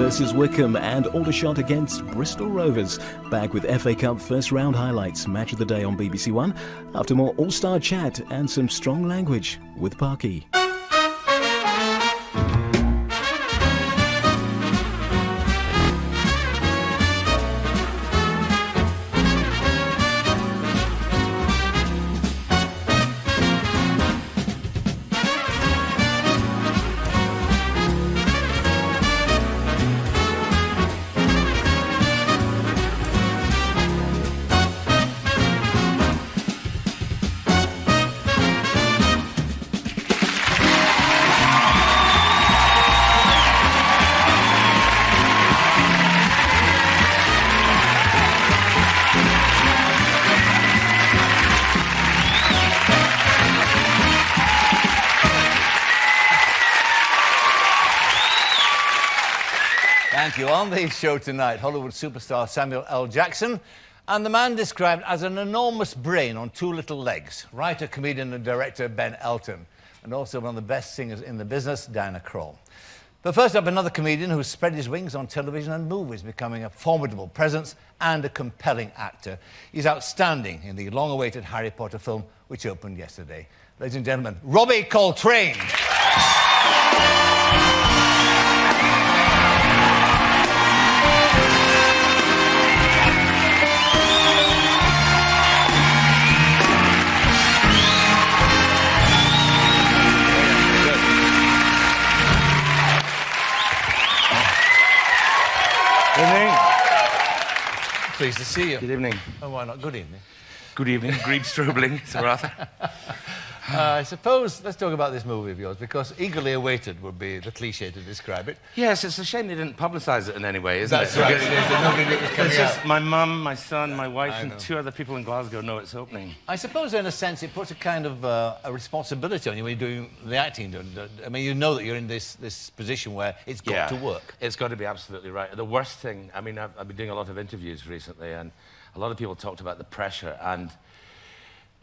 versus Wycombe and Aldershot against Bristol Rovers. Back with FA Cup first round highlights. Match of the day on BBC One. After more all-star chat and some strong language with Parky. Thank you. On the show tonight, Hollywood superstar Samuel L. Jackson and the man described as an enormous brain on two little legs, writer, comedian and director Ben Elton, and also one of the best singers in the business, Krall. But first up, another comedian who's spread his wings on television and movies, becoming a formidable presence and a compelling actor. He's outstanding in the long-awaited Harry Potter film, which opened yesterday. Ladies and gentlemen, Robbie Coltrane. Good evening. Pleased to see you. Good evening. Oh, why not? Good evening. Good evening. Grebe Strobling, Sir Arthur. I suppose, let's talk about this movie of yours, because eagerly awaited would be the cliche to describe it. Yes, it's a shame they didn't publicise it in any way, isn't That's it? right. Nobody knew it was coming It's just out. my mum, my son, my wife, I and know. 2 other people in Glasgow know it's opening. I suppose, in a sense, it puts a kind of a responsibility on you when you're doing the acting. I mean, you know that you're in this position where it's got to work. It's got to be absolutely right. The worst thing, I mean, I've been doing a lot of interviews recently, and a lot of people talked about the pressure, and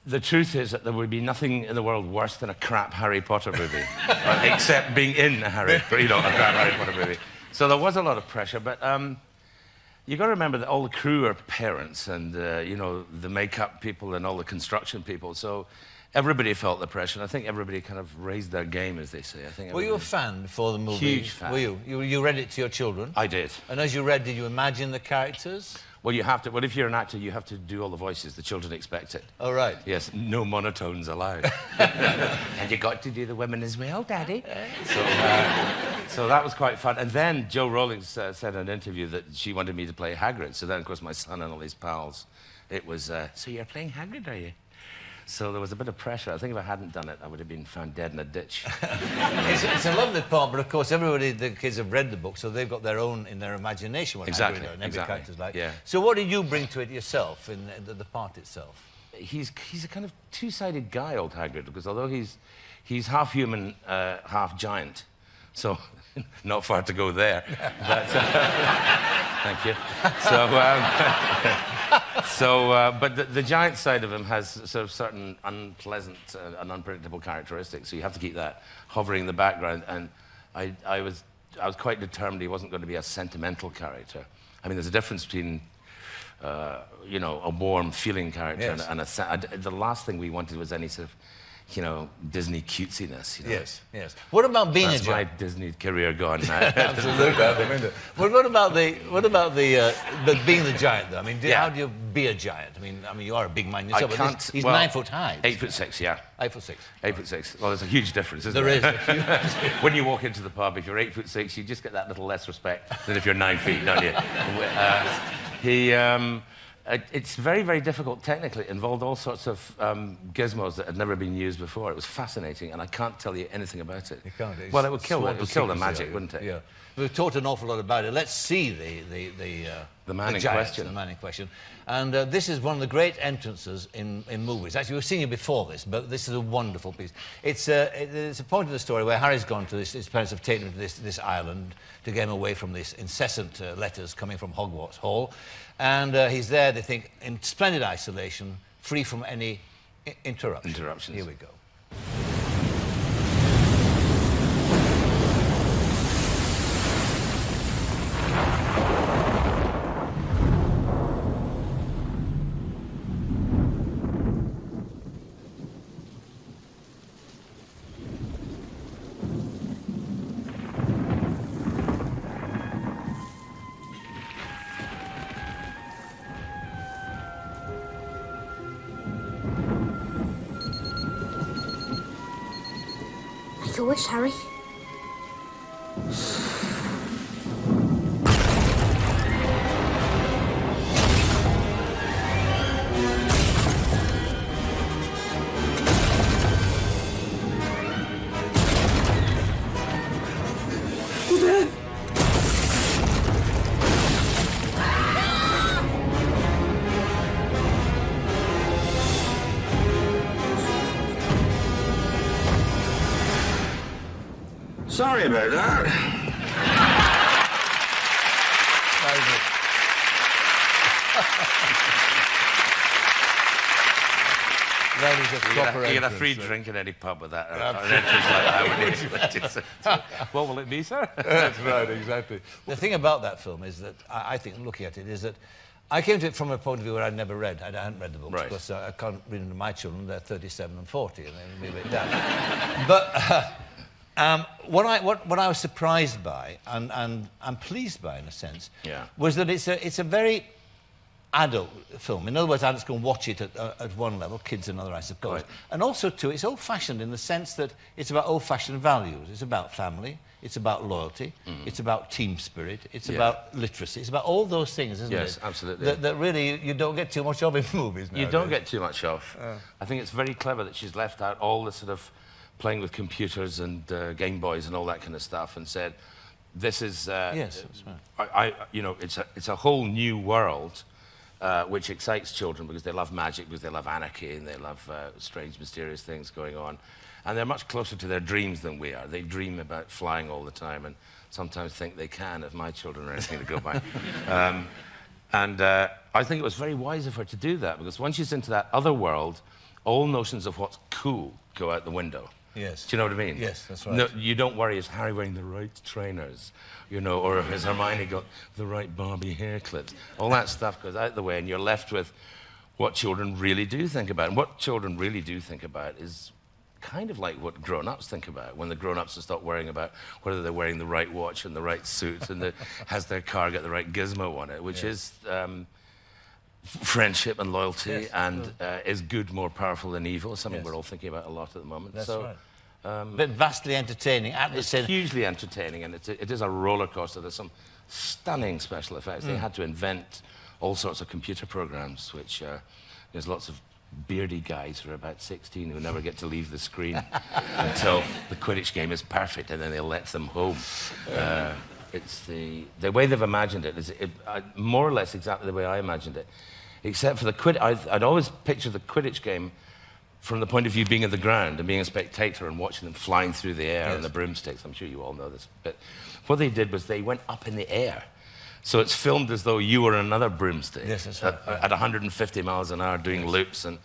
the truth is that there would be nothing in the world worse than a crap Harry Potter movie, right, except being in a crap Harry Potter movie. So there was a lot of pressure, but you've got to remember that all the crew are parents and, the makeup people and all the construction people. So everybody felt the pressure, and I think everybody kind of raised their game, as they say. I think. Were you a fan before the movie? Huge fan. Were you? You read it to your children? I did. And as you read, did you imagine the characters? Well, you have to. Well, if you're an actor, you have to do all the voices. The children expect it. Oh, right. Yes, no monotones allowed. And you got to do the women as well, Daddy. So that was quite fun. And then Jo Rowling said in an interview that she wanted me to play Hagrid. So then, of course, my son and all his pals, it was, so you're playing Hagrid, are you? So there was a bit of pressure. I think if I hadn't done it, I would have been found dead in a ditch. It's a lovely part, but of course, the kids have read the book, so they've got their own in their imagination. What Exactly, Hagrid and every exactly. character's like. Yeah. So what did you bring to it yourself in the part itself? He's a kind of two-sided guy, old Hagrid, because although he's half human, half giant, so not far to go there. But, thank you. But the giant side of him has sort of certain unpleasant and unpredictable characteristics, so you have to keep that hovering in the background. And I was quite determined he wasn't going to be a sentimental character. I mean, there's a difference between a warm feeling character, yes, and the last thing we wanted was any sort of Disney cutesiness. Yes, yes. What about being That's a giant? my Disney career gone now. Absolutely. Well, what about but being the giant, though? I mean, how do you be a giant? I mean, you are a big man yourself. But he's 9 foot high. 8'6", yeah. 8'6". 8'6". Well, there's a huge difference, isn't There there? is. A huge... When you walk into the pub, if you're 8'6", you just get that little less respect than if you're 9 feet, don't you? It's very, very difficult technically. It involved all sorts of gizmos that had never been used before. It was fascinating, and I can't tell you anything about it. You can't. Well, it would kill the magic, wouldn't it? Yeah. We've talked an awful lot about it. Let's see the man in giant, question. The man in question. And this is one of the great entrances in movies. Actually, we've seen it before this, but this is a wonderful piece. It's a point of the story where Harry's gone to this. His parents have taken him to this island to get him away from these incessant letters coming from Hogwarts Hall. And he's there, they think, in splendid isolation, free from any interruptions. Here we go. Make a wish, Harry. Sorry about that. That is a proper You get a entrance, free drink in any pub with that. An entrance like that. What will it be, sir? That's right, exactly. The thing about that film is that, I think, looking at it, is that I came to it from a point of view where I'd never read. I hadn't read the books, Right. because I can't read them to my children. They're 37 and 40, and they move it down. But what I was surprised by, and I'm pleased by, in a sense, was that it's a very adult film. In other words, adults can watch it at one level, kids another, I suppose. Right. And also, too, it's old-fashioned in the sense that it's about old-fashioned values. It's about family, it's about loyalty, it's about team spirit, it's about literacy, it's about all those things, isn't it? Yes, absolutely. That really you don't get too much of in movies nowadays. You don't get too much of. I think it's very clever that she's left out all the sort of playing with computers and Game Boys and all that kind of stuff, and said, "This is yes, that's right. you know, it's a whole new world." Which excites children because they love magic, because they love anarchy, and they love strange, mysterious things going on. And they're much closer to their dreams than we are. They dream about flying all the time and sometimes think they can, if my children are anything to go by. I think it was very wise of her to do that, because once she's into that other world, all notions of what's cool go out the window. Yes. Do you know what I mean? Yes, that's right. No, you don't worry, is Harry wearing the right trainers? You know, or has Hermione got the right Barbie hair clips? All that stuff goes out the way, and you're left with what children really do think about. And what children really do think about is kind of like what grown-ups think about, when the grown-ups have stopped worrying about whether they're wearing the right watch and the right suit and has their car got the right gizmo on it, which is friendship and loyalty, and is good more powerful than evil, something we're all thinking about a lot at the moment. That's so, right. But vastly entertaining. It's hugely entertaining, and it is a roller coaster. There's some stunning special effects. They had to invent all sorts of computer programs, which there's lots of beardy guys who are about 16 who never get to leave the screen until the Quidditch game is perfect, and then they let them home. It's the way they've imagined it is more or less exactly the way I imagined it, except for the Quidditch. I'd always pictured the Quidditch game from the point of view being at the ground and being a spectator and watching them flying through the air on the broomsticks. I'm sure you all know this. But what they did was they went up in the air. So it's filmed as though you were on another broomstick at 150 miles an hour doing loops. And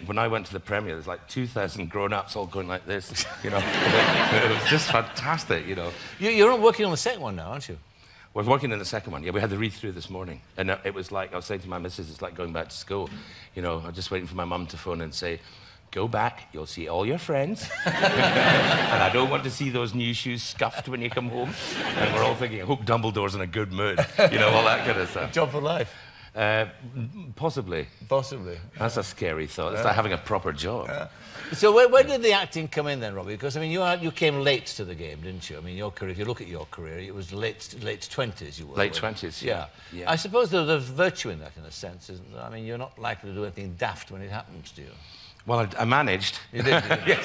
when I went to the premiere, there's like 2,000 grown-ups all going like this, you know. It was just fantastic, you know. You're not working on the second one now, aren't you? We're working on the second one. Yeah, we had the read-through this morning. And it was like, I was saying to my missus, it's like going back to school. You know, I'm just waiting for my mum to phone and say, go back, you'll see all your friends. And I don't want to see those new shoes scuffed when you come home. And we're all thinking, I hope Dumbledore's in a good mood. You know, all that kind of stuff. Job for life. Possibly. Possibly. That's a scary thought. It's like having a proper job. So where did the acting come in then, Robbie? Because, I mean, you came late to the game, didn't you? I mean, your career, if you look at your career, it was late 20s you were. Late 20s, yeah. I suppose there's virtue in that, in a sense, isn't there? I mean, you're not likely to do anything daft when it happens to you. Well, I managed. You did? Yes.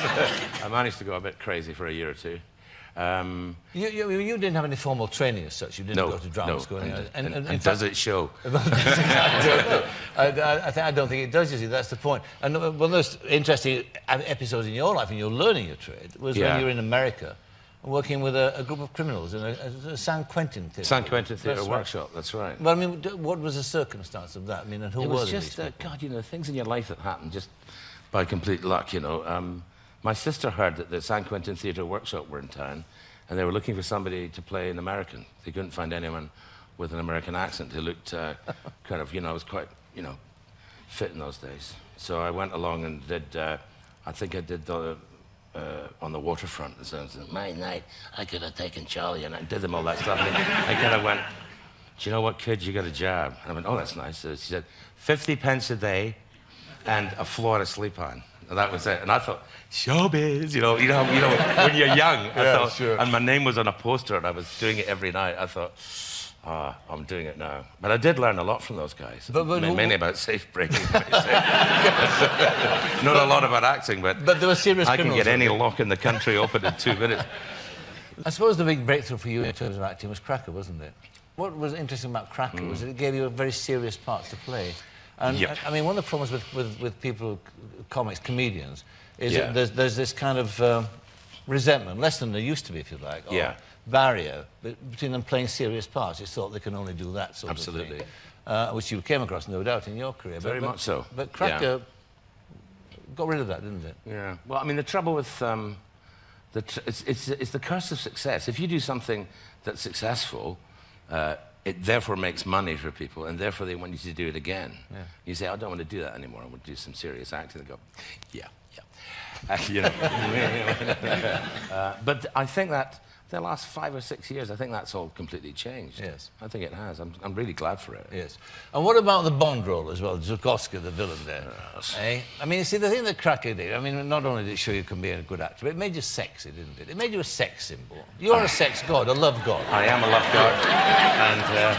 I managed to go a bit crazy for a year or two. You didn't have any formal training as such. You didn't go to drama school. And does it show? I don't think it does, you see, that's the point. And one of the most interesting episodes in your life, and you're learning your trade, was when you were in America working with a group of criminals in a San Quentin theatre. San Quentin Theatre Workshop, that's right. Well, I mean, what was the circumstance of that? I mean, and who were these people? It was just, God, you know, things in your life that happen just by complete luck, you know. My sister heard that the San Quentin Theatre Workshop were in town, and they were looking for somebody to play an American. They couldn't find anyone with an American accent who looked kind of, you know, I was quite, you know, fit in those days. So I went along and did, I think I did the, on the waterfront. So my night, I could have taken Charlie, and I did them all that stuff. And I kind of went, do you know what, kid, you got a job. And I went, oh, that's nice. So she said, 50 pence a day and a floor to sleep on. And that was it. And I thought, showbiz, you know, when you're young. I thought, sure. And my name was on a poster, and I was doing it every night. I thought, I'm doing it now. But I did learn a lot from those guys. Mainly about safe breaking. Not a lot about acting, but there were serious I can criminals, get any lock in the country open in 2 minutes. I suppose the big breakthrough for you in terms of acting was Cracker, wasn't it? What was interesting about Cracker was that it gave you a very serious part to play. And Yep. I mean, one of the problems with people, comics, comedians, is that there's this kind of resentment, less than there used to be, if you like, or barrier between them playing serious parts. It's thought they can only do that sort of thing. Which you came across, no doubt, in your career. Very much so. But Cracker got rid of that, didn't it? Yeah. Well, I mean, the trouble with... it's the curse of success. If you do something that's successful, it therefore makes money for people, and therefore they want you to do it again. Yeah. You say, I don't want to do that anymore. I want to do some serious acting. They go, yeah. You know. But I think that the last 5 or 6 years, I think that's all completely changed. Yes. I think it has. I'm really glad for it. Yes. And what about the Bond role as well? Zukowski, the villain there. Yes. Eh? I mean, you see, the thing that Cracker did, I mean, not only did it show you can be a good actor, but it made you sexy, didn't it? It made you a sex symbol. You're a sex god, a love god. I am a love god. And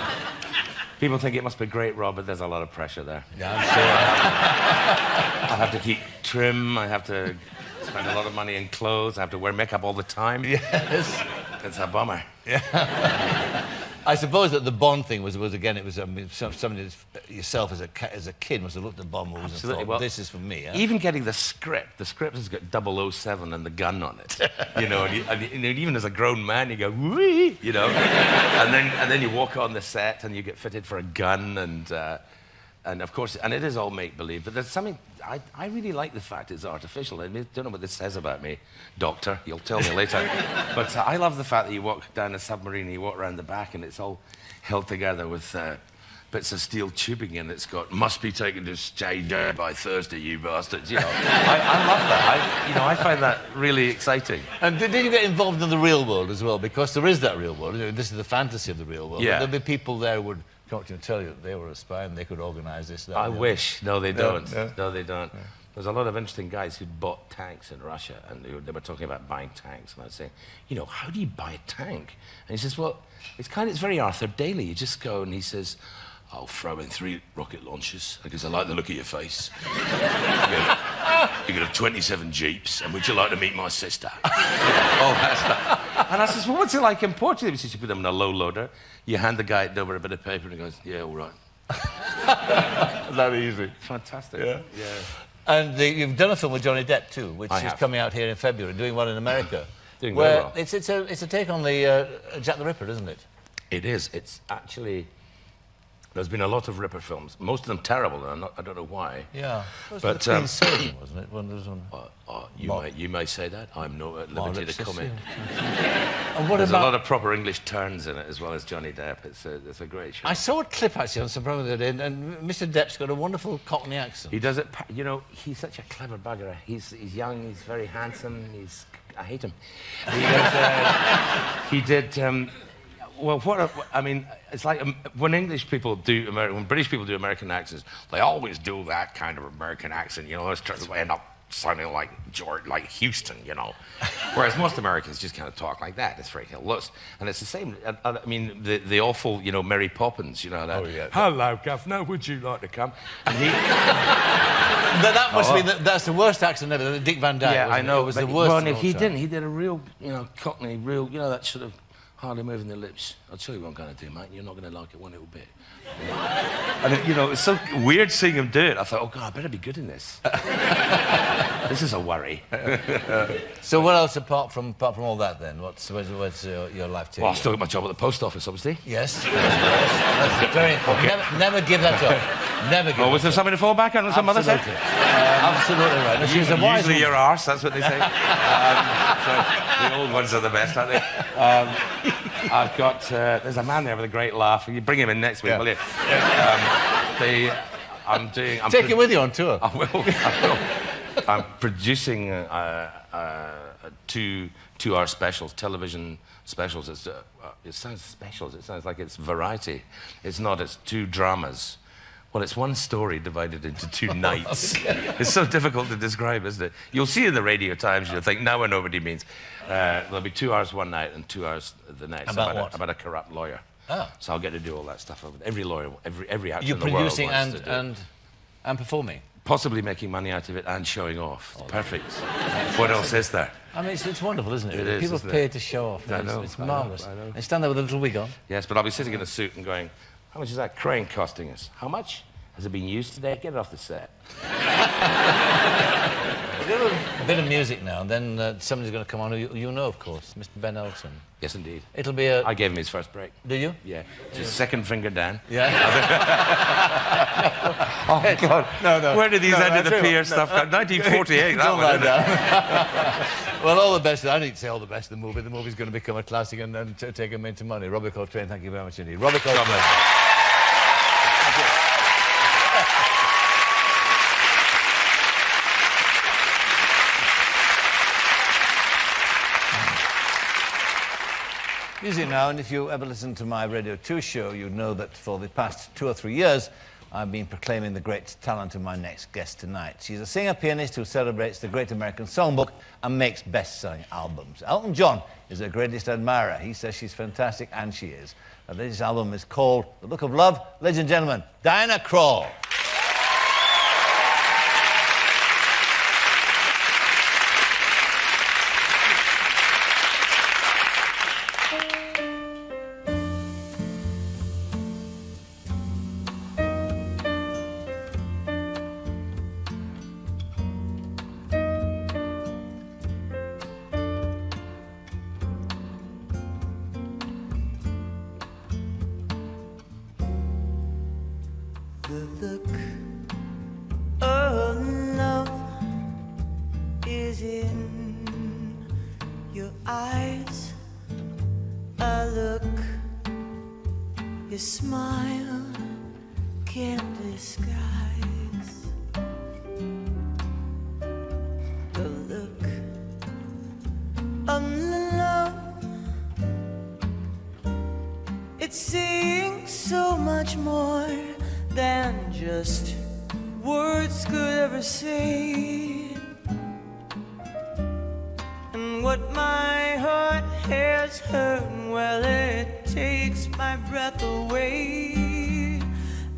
people think it must be great, Rob, but there's a lot of pressure there. Yeah, I'm sure. I have to keep trim. I have to spend a lot of money in clothes. I have to wear makeup all the time. Yes. It's a bummer. Yeah. I suppose that the Bond thing was again, it was somebody yourself as a kid must have looked at Bond movies and thought, well, this is for me. Huh? Even getting the script has got 007 and the gun on it. You know, and even as a grown man, you go, wee, you know. and then you walk on the set and you get fitted for a gun and of course, and it is all make-believe, but there's something, I really like the fact it's artificial. I don't know what this says about me, Doctor, you'll tell me later. But I love the fact that you walk down a submarine and you walk around the back and it's all held together with bits of steel tubing and it's got, must be taken to stage by Thursday, you bastards, you know. I love that. I find that really exciting. And did you get involved in the real world as well? Because there is that real world. This is the fantasy of the real world. Yeah. There'll be people there who would come to you and tell you that they were a spy and they could organise this. That, I wish. No, they don't. No. No, they don't. No. There's a lot of interesting guys who bought tanks in Russia, and they were talking about buying tanks, and I was saying, you know, how do you buy a tank? And he says, well, it's very Arthur Daly. You just go, and he says, I'll throw in 3 rocket launchers because I like the look of your face. You've got 27 Jeeps, and would you like to meet my sister? And I says, well, what's it like importing them? He says, you put them in a low loader, you hand the guy over a bit of paper, and he goes, yeah, all right. That easy. Fantastic. Yeah. And you've done a film with Johnny Depp too, which is coming out here in February, doing well in America. Doing very well. It's a take on the Jack the Ripper, isn't it? It is. It's actually... There's been a lot of Ripper films, most of them terrible, and I don't know why. Yeah. But the Queen's Surgeon, wasn't it? When there was one... you may say that. I'm not at liberty to comment. And what There's about... a lot of proper English turns in it, as well as Johnny Depp. It's a great show. I saw a clip, actually, on some program the other day, and Mr. Depp's got a wonderful Cockney accent. He does it... You know, he's such a clever bugger. He's young, he's very handsome, I hate him. He did... Well, I mean, it's like when British people do American accents, they always do that kind of American accent, you know, they end up sounding like Houston, you know. Whereas most Americans just kind of talk like that. It's very loose. And it's the same, I mean, the awful, you know, Mary Poppins, you know, that, oh, yeah. Hello, Governor, would you like to come? And he... that must be, that's the worst accent ever, Dick Van Dyke. Yeah, I know. It was the worst. Well, and if he didn't, he did a real, you know, Cockney, real, you know, that sort of hardly moving the lips. I'll tell you what I'm going to do, mate. You're not going to like it one little bit. And, you know, it's so weird seeing him do it. I thought, oh, God, I better be good in this. This is a worry. So what else apart from all that, then? What's your life taking? Well, I've still got my job at the post office, obviously. Yes. That's very important. Okay. Never give that up. Never give was there something to fall back on some other set? Absolutely right. No, she's a wise usually woman. your arse, that's what they say. So the old ones are the best, aren't they? I've got... there's a man there with a great laugh. You bring him in next week, will you? Take him with you on tour. I will. I'm producing 2 2-hour specials, television specials. It sounds specials. It sounds like it's variety. It's not. It's 2 dramas Well, it's one story divided into 2 nights. It's so difficult to describe, isn't it? You'll see in the Radio Times, you'll think, now I know what he means. There'll be 2 hours one night and 2 hours the next. About what? About a corrupt lawyer. Oh. So I'll get to do all that stuff. Every lawyer, every actor You're in the world producing wants to do. and performing? Possibly making money out of it and showing off. Perfect. What else is there? I mean, it's wonderful, isn't it? It is, People isn't pay it? to show off. I know, It's I know, marvellous. I know. They stand there with a little wig on. Yes, but I'll be sitting in a suit and going, how much is that crane costing us? How much? Has it been used today? Get it off the set. We'll do a bit of music now, and then somebody's going to come on who you know, of course, Mr. Ben Elton. Yes, indeed. It'll be a... I gave him his first break. Did you? Yeah. Just second finger down. Yeah. Oh, God. No. Where did these end of the true. pier stuff come? 1948, that Don't one. lie down. Well, all the best. I need to say all the best of the movie. The movie's going to become a classic and take him into money. Robbie Coltrane, thank you very much indeed. Robbie Coltrane. Music now, and if you ever listen to my Radio 2 show, you'd know that for the past 2 or 3 years, I've been proclaiming the great talent of my next guest tonight. She's a singer-pianist who celebrates the Great American Songbook and makes best-selling albums. Elton John is her greatest admirer. He says she's fantastic, and she is. Her latest album is called The Look of Love. Ladies and gentlemen, Diana Krall. The look of love is in your eyes. A look your smile can't disguise. The look of love, it's saying so much more than just words could ever say. And what my heart has heard, well, it takes my breath away.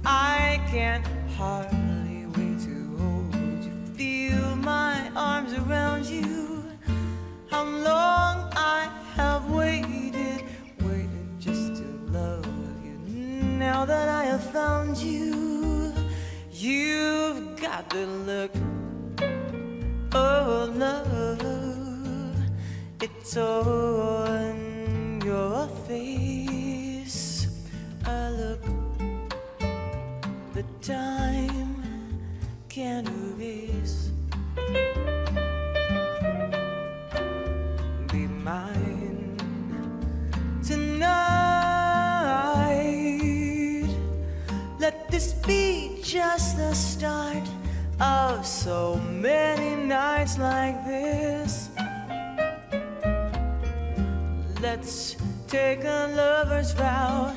I can hardly wait to hold you, feel my arms around you. How long I have waited just to love you. Now that I have found you, you've got the look of love. It's on your face. A look the time can't erase. Be mine tonight. Let this be just the start of so many nights like this. Let's take a lover's vow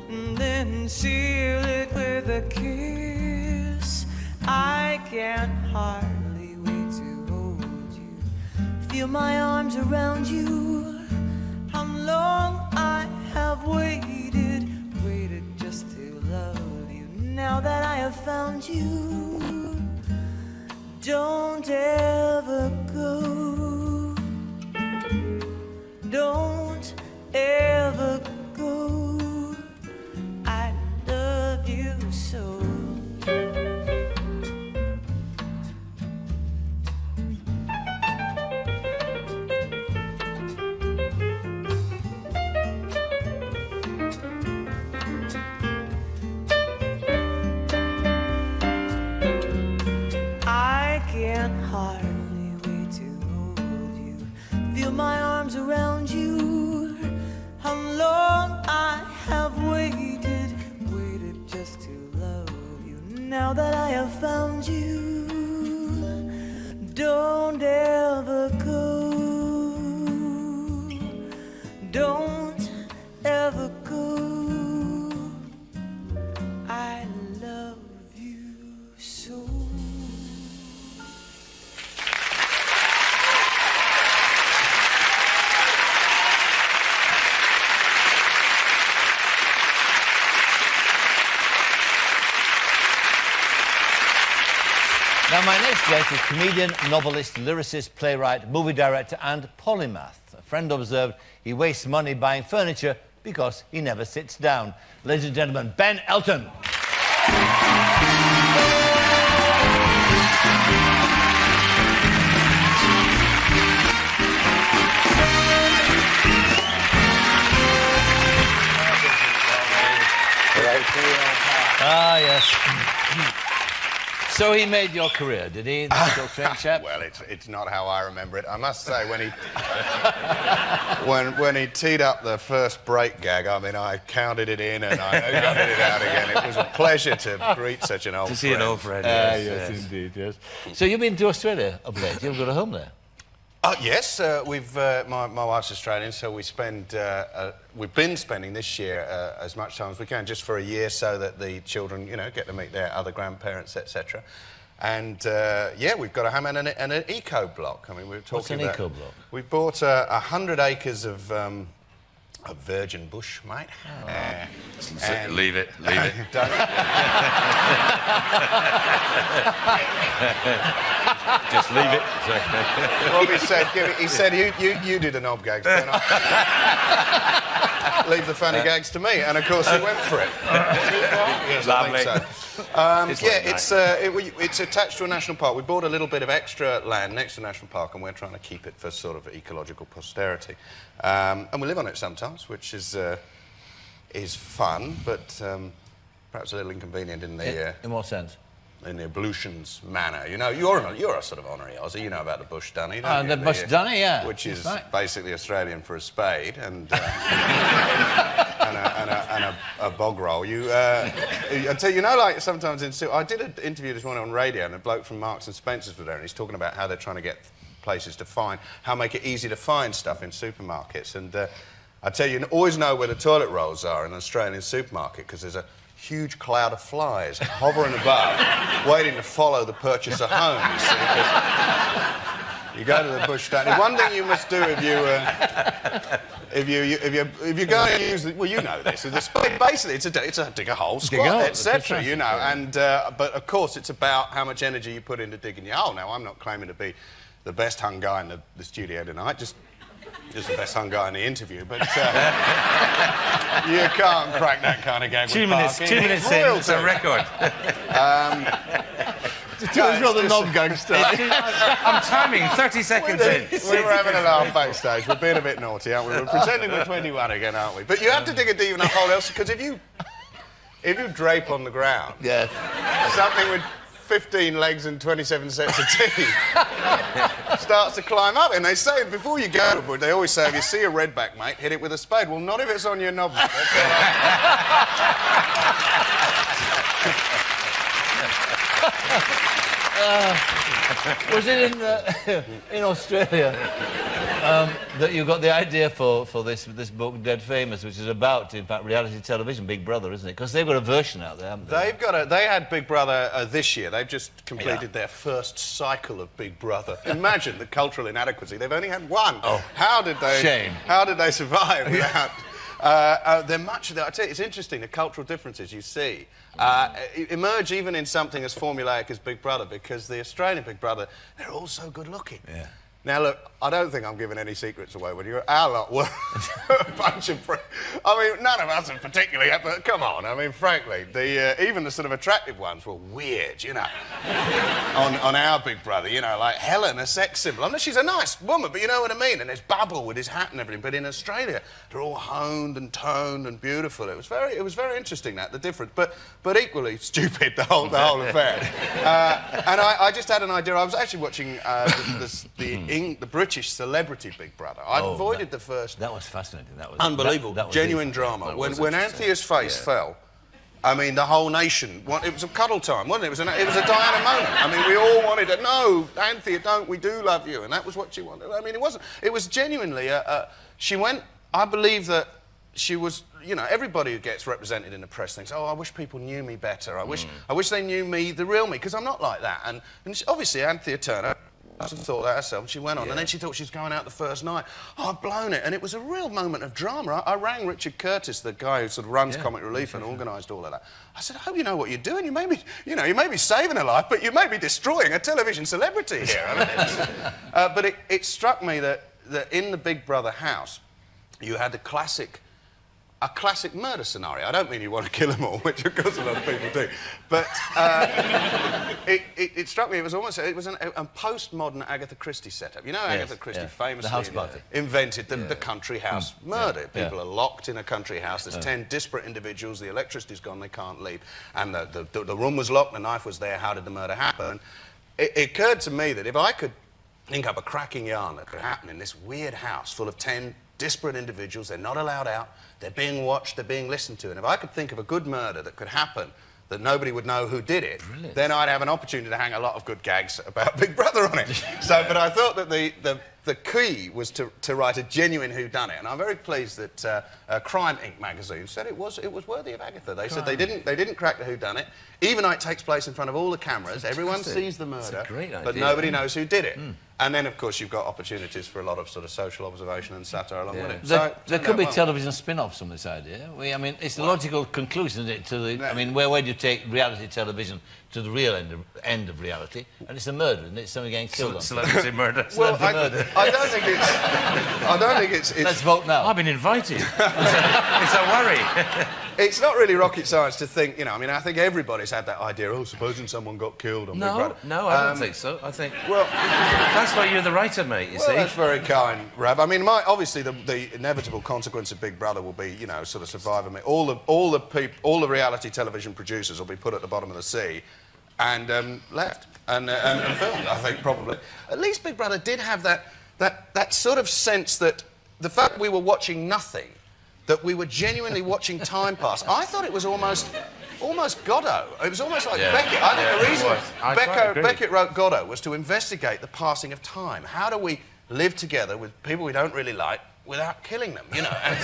and then seal it with a kiss. I can hardly wait to hold you, feel my arms around you. How long I have waited just to love you. Now that I have found you, don't ever go. Don't ever go. I love you so. I can hardly wait to hold you, feel my arms around you. How long I have waited just to love you. Now that I have found you, don't ever go. Don't ever go. I love Now, my next guest is comedian, novelist, lyricist, playwright, movie director and polymath. A friend observed he wastes money buying furniture because he never sits down. Ladies and gentlemen, Ben Elton. Ah, yes. So he made your career, did he, the Coltrane chap? Well, it's not how I remember it. I must say, when he when he teed up the first break gag, I mean, I counted it in and I counted it out again. It was a pleasure to greet such an old friend. To see an old friend, yes. Yes, indeed, yes. So you've been to Australia of late. You've got a home there. Yes, we've. My wife's Australian, so we've been spending this year as much time as we can, just for a year, so that the children, you know, get to meet their other grandparents, etc. And yeah, we've got a home and an eco block. I mean, we were talking What's an about. eco block? We bought 100 acres of virgin bush, mate. And leave it. Don't. Just leave it. Robbie said, he said, you do the knob gags, don't I? Leave the funny gags to me, and of course he went for it. Yes, Lovely. I think so. It's attached to a national park. We bought a little bit of extra land next to the national park, and we're trying to keep it for sort of ecological posterity. And we live on it sometimes, which is fun, but perhaps a little inconvenient in the In what sense? in the ablutions manner. You know, you're a sort of honorary Aussie. You know about the bush dunny, don't you? The bush dunny, yeah. Which is right. basically Australian for a spade and a bog roll. I tell you know, like sometimes I did an interview this morning on radio, and a bloke from Marks and Spencer's was there, and he's talking about how they're trying to get places to find, how make it easy to find stuff in supermarkets. And I tell you always know where the toilet rolls are in an Australian supermarket, because there's a huge cloud of flies hovering above, waiting to follow the purchaser home, you see. You go to the bush dunny. One thing you must do if you go and use the, well, you know this. Basically, it's a dig a hole, squat, etc. You know, and but of course, it's about how much energy you put into digging your hole. Now, I'm not claiming to be the best hung guy in the studio tonight. Just the best hung guy in the interview, but you can't crack that kind of game. 2 minutes. 2 minutes in. It's a record. It's got the knob gang start. I'm timing. 30 seconds in. We were having a laugh backstage. We're being a bit naughty, aren't we? We're pretending we're 21 again, aren't we? But you have to dig a deep enough hole, else, because if you drape on the ground, something with 15 legs and 27 sets of teeth starts to climb up. And they say, before you go to wood, they always say, if you see a redback, mate, hit it with a spade. Well, not if it's on your knob. Was it in Australia that you got the idea for this book, Dead Famous, which is about, in fact, reality television, Big Brother, isn't it? Because they've got a version out there, haven't they? They had Big Brother this year. They've just completed their first cycle of Big Brother. Imagine the cultural inadequacy. They've only had one. Oh, how did they? Shame. How did they survive without? They're much. I tell you, it's interesting the cultural differences you see emerge even in something as formulaic as Big Brother, because the Australian Big Brother, they're all so good looking. Yeah. Now, look, I don't think I'm giving any secrets away when you're our lot were a bunch of... I mean, none of us are particularly... But come on, I mean, frankly, even the sort of attractive ones were weird, you know, on our Big Brother, you know, like Helen, a sex symbol. I mean, she's a nice woman, but you know what I mean? And there's Bubble with his hat and everything. But in Australia, they're all honed and toned and beautiful. It was very interesting, the difference. But equally stupid, the whole affair. And I just had an idea. I was actually watching the British celebrity Big Brother. I avoided the first. That was fascinating. That was unbelievable. That was genuine drama. When Anthea's face fell, I mean, the whole nation. It was a cuddle time, wasn't it? It was a Diana moment. I mean, we all wanted to. No, Anthea, don't. We do love you, and that was what she wanted. I mean, it wasn't. It was genuinely. She went. I believe that she was. You know, everybody who gets represented in the press thinks, "Oh, I wish people knew me better. I wish they knew me, the real me," because I'm not like that. And obviously, Anthea Turner. must have thought that herself. She went on, and then she thought she was going out the first night. Oh, I've blown it. And it was a real moment of drama. I rang Richard Curtis, the guy who sort of runs Comic Relief and organised all of that. I said, I hope you know what you're doing. You may be saving a life, but you may be destroying a television celebrity here. I mean, but it struck me that in the Big Brother house, you had a classic murder scenario. I don't mean you want to kill them all, which of course a lot of people do, but it struck me it was a postmodern Agatha Christie setup. You know, Agatha Christie famously invented the country house murder. People are locked in a country house. There's 10 disparate individuals. The electricity's gone. They can't leave, and the room was locked. The knife was there. How did the murder happen? It occurred to me that if I could think up a cracking yarn that could happen in this weird house full of 10 disparate individuals, they're not allowed out, they're being watched, they're being listened to, and if I could think of a good murder that could happen that nobody would know who did it, then I'd have an opportunity to hang a lot of good gags about Big Brother on it. But I thought that the key was to write a genuine whodunit, and I'm very pleased that Crime Inc. magazine said it was worthy of Agatha. They said they didn't crack the whodunit, even though it takes place in front of all the cameras. Everyone sees the murder, but nobody knows who did it. And then, of course, you've got opportunities for a lot of sort of social observation and satire along with it. There could be television spin-offs from this idea. I mean, it's a logical conclusion, isn't it? To the, I mean, where do you take reality television to the real end of reality? And it's a murder, and it's someone getting killed on. Celebrity murder. Well, I don't think it's... Let's vote now. I've been invited. It's a worry. It's not really rocket science to think, you know, I mean, I think everybody's had that idea, oh, supposing someone got killed on Big Brother. No, I don't think so. I think... Well... That's why you're the writer, mate, you see. That's very kind, Rab. I mean, obviously, the inevitable consequence of Big Brother will be, you know, sort of Survivor. All the reality television producers will be put at the bottom of the sea and left and filmed, I think, probably. At least Big Brother did have that sort of sense that the fact we were watching nothing, that we were genuinely watching time pass. I thought it was almost Godot. It was almost like Beckett. I think the reason Beckett wrote Godot was to investigate the passing of time. How do we live together with people we don't really like without killing them, you know? And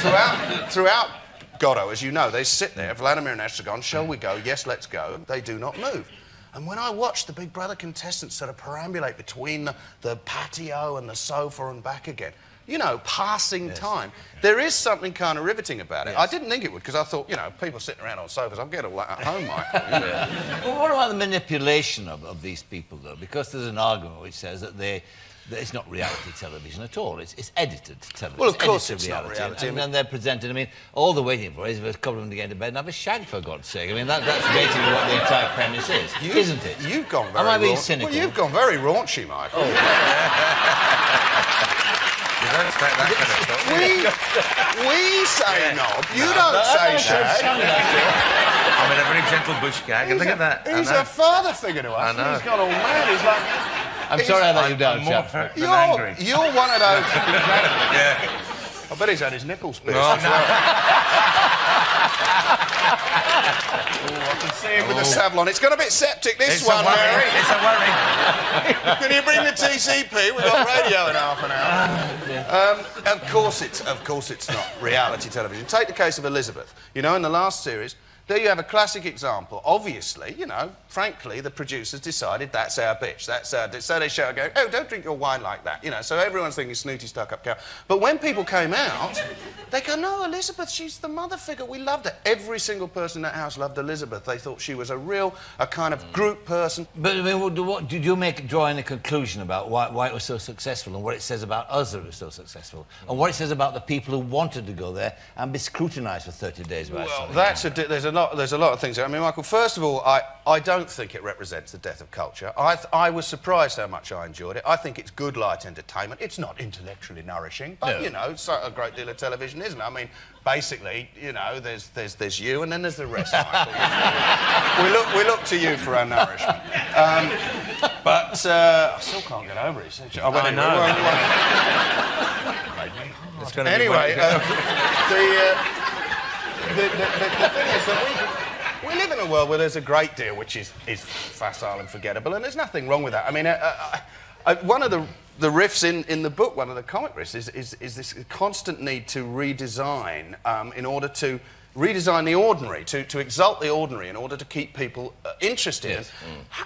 throughout Godot, as you know, they sit there, Vladimir and Estragon, shall we go? Yes, let's go. They do not move. And when I watched the Big Brother contestants sort of perambulate between the patio and the sofa and back again, you know, passing time. There is something kind of riveting about it. Yes. I didn't think it would, because I thought, you know, people sitting around on sofas, I'll get all that at home, Michael. Well, what about the manipulation of these people, though? Because there's an argument which says that it's not reality television at all. It's edited television. Well, of course it's not reality. And then they're presented, I mean, all they're waiting for is for a couple of them to get into bed and have a shag, for God's sake. I mean, that's basically what the entire premise is, isn't it? You've gone very... Am I being cynical? Well, you've gone very raunchy, Michael. You don't expect that kind of stuff. We say knob, you don't say shag. I'm in a very gentle bush gag, and look at that. He's a father figure to us. He's got all mad. He's like... I'm sorry I let you down, I'm more chap. hurt than angry. You're one of those... Yeah. I bet he's had his nipples pierced. No, as well. I can see him with the Savlon. It's got a bit septic, this one, Mary. It's a worry. Can you bring the TCP? We've got radio in half an hour. Of course it's not reality television. Take the case of Elizabeth. You know, in the last series, there you have a classic example. Obviously, you know, frankly, the producers decided that's our bitch. So they show, go, oh, don't drink your wine like that. You know, so everyone's thinking snooty, stuck-up cow. But when people came out, they go, no, Elizabeth, she's the mother figure. We loved her. Every single person in that house loved Elizabeth. They thought she was a kind of group person. But I mean, what did you draw any conclusion about why it was so successful, and what it says about us that it was so successful, and what it says about the people who wanted to go there and be scrutinised for 30 days? Well, there's a lot of things there. I mean, Michael, first of all, I don't think it represents the death of culture. I was surprised how much I enjoyed it. I think it's good light entertainment. It's not intellectually nourishing, but, you know, so a great deal of television isn't. I mean, basically, you know, there's you and then there's the rest, Michael. we look to you for our nourishment. But I still can't get over it. I know. Anyway, the thing is that we live in a world where there's a great deal which is facile and forgettable, and there's nothing wrong with that. I mean, one of the riffs in the book, one of the comic riffs, is this constant need to redesign in order to redesign the ordinary, to exalt the ordinary in order to keep people interested. Yes.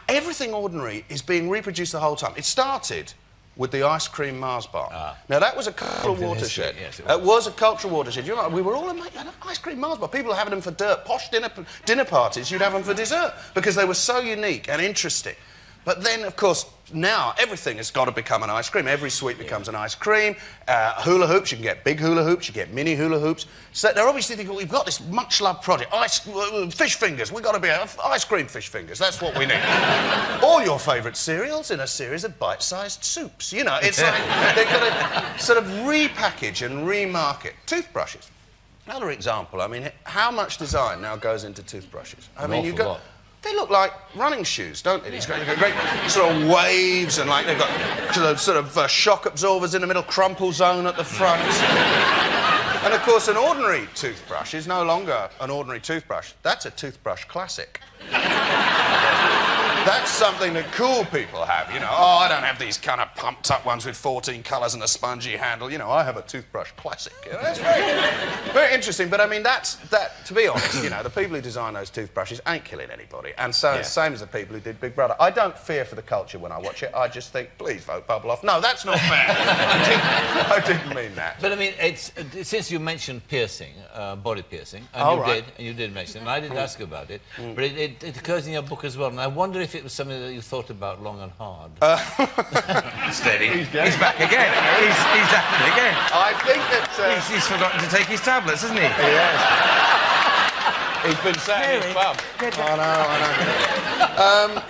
Everything ordinary is being reproduced the whole time. It started with the ice cream Mars bar. Now, that was a cultural watershed. Yes, it was a cultural watershed. You know, we were all amazed. Ice cream Mars bar. People were having them for posh dinner parties. You'd have them for dessert because they were so unique and interesting. But then, of course, now everything has got to become an ice cream. Every sweet becomes an ice cream. Hula hoops, you can get big hula hoops, you get mini hula hoops. So they're obviously thinking, we've got this much-loved project, fish fingers. We've got to be ice cream fish fingers. That's what we need. All your favourite cereals in a series of bite-sized soups. You know, it's like they've got to sort of repackage and remarket. Toothbrushes. Another example. I mean, how much design now goes into toothbrushes? I mean, you go. They look like running shoes, don't they? They've got great sort of waves and like they've got sort of shock absorbers in the middle, crumple zone at the front. And of course, an ordinary toothbrush is no longer an ordinary toothbrush. That's a toothbrush classic. That's something that cool people have, you know. Oh, I don't have these kind of pumped-up ones with 14 colours and a spongy handle. You know, I have a toothbrush classic. You know, that's very interesting. But, I mean, to be honest, you know, the people who design those toothbrushes ain't killing anybody. And so, same as the people who did Big Brother. I don't fear for the culture when I watch it. I just think, please vote Bubble off. No, that's not fair. I didn't mean that. But, I mean, since you mentioned piercing, body piercing, and you did mention it, and I didn't ask you about it, but it occurs in your book as well, and I wonder if it was something that you thought about long and hard. Steady. He's back again. He's at it again. I think that... He's forgotten to take his tablets, hasn't he? He has. He's been sat in his pub. I know.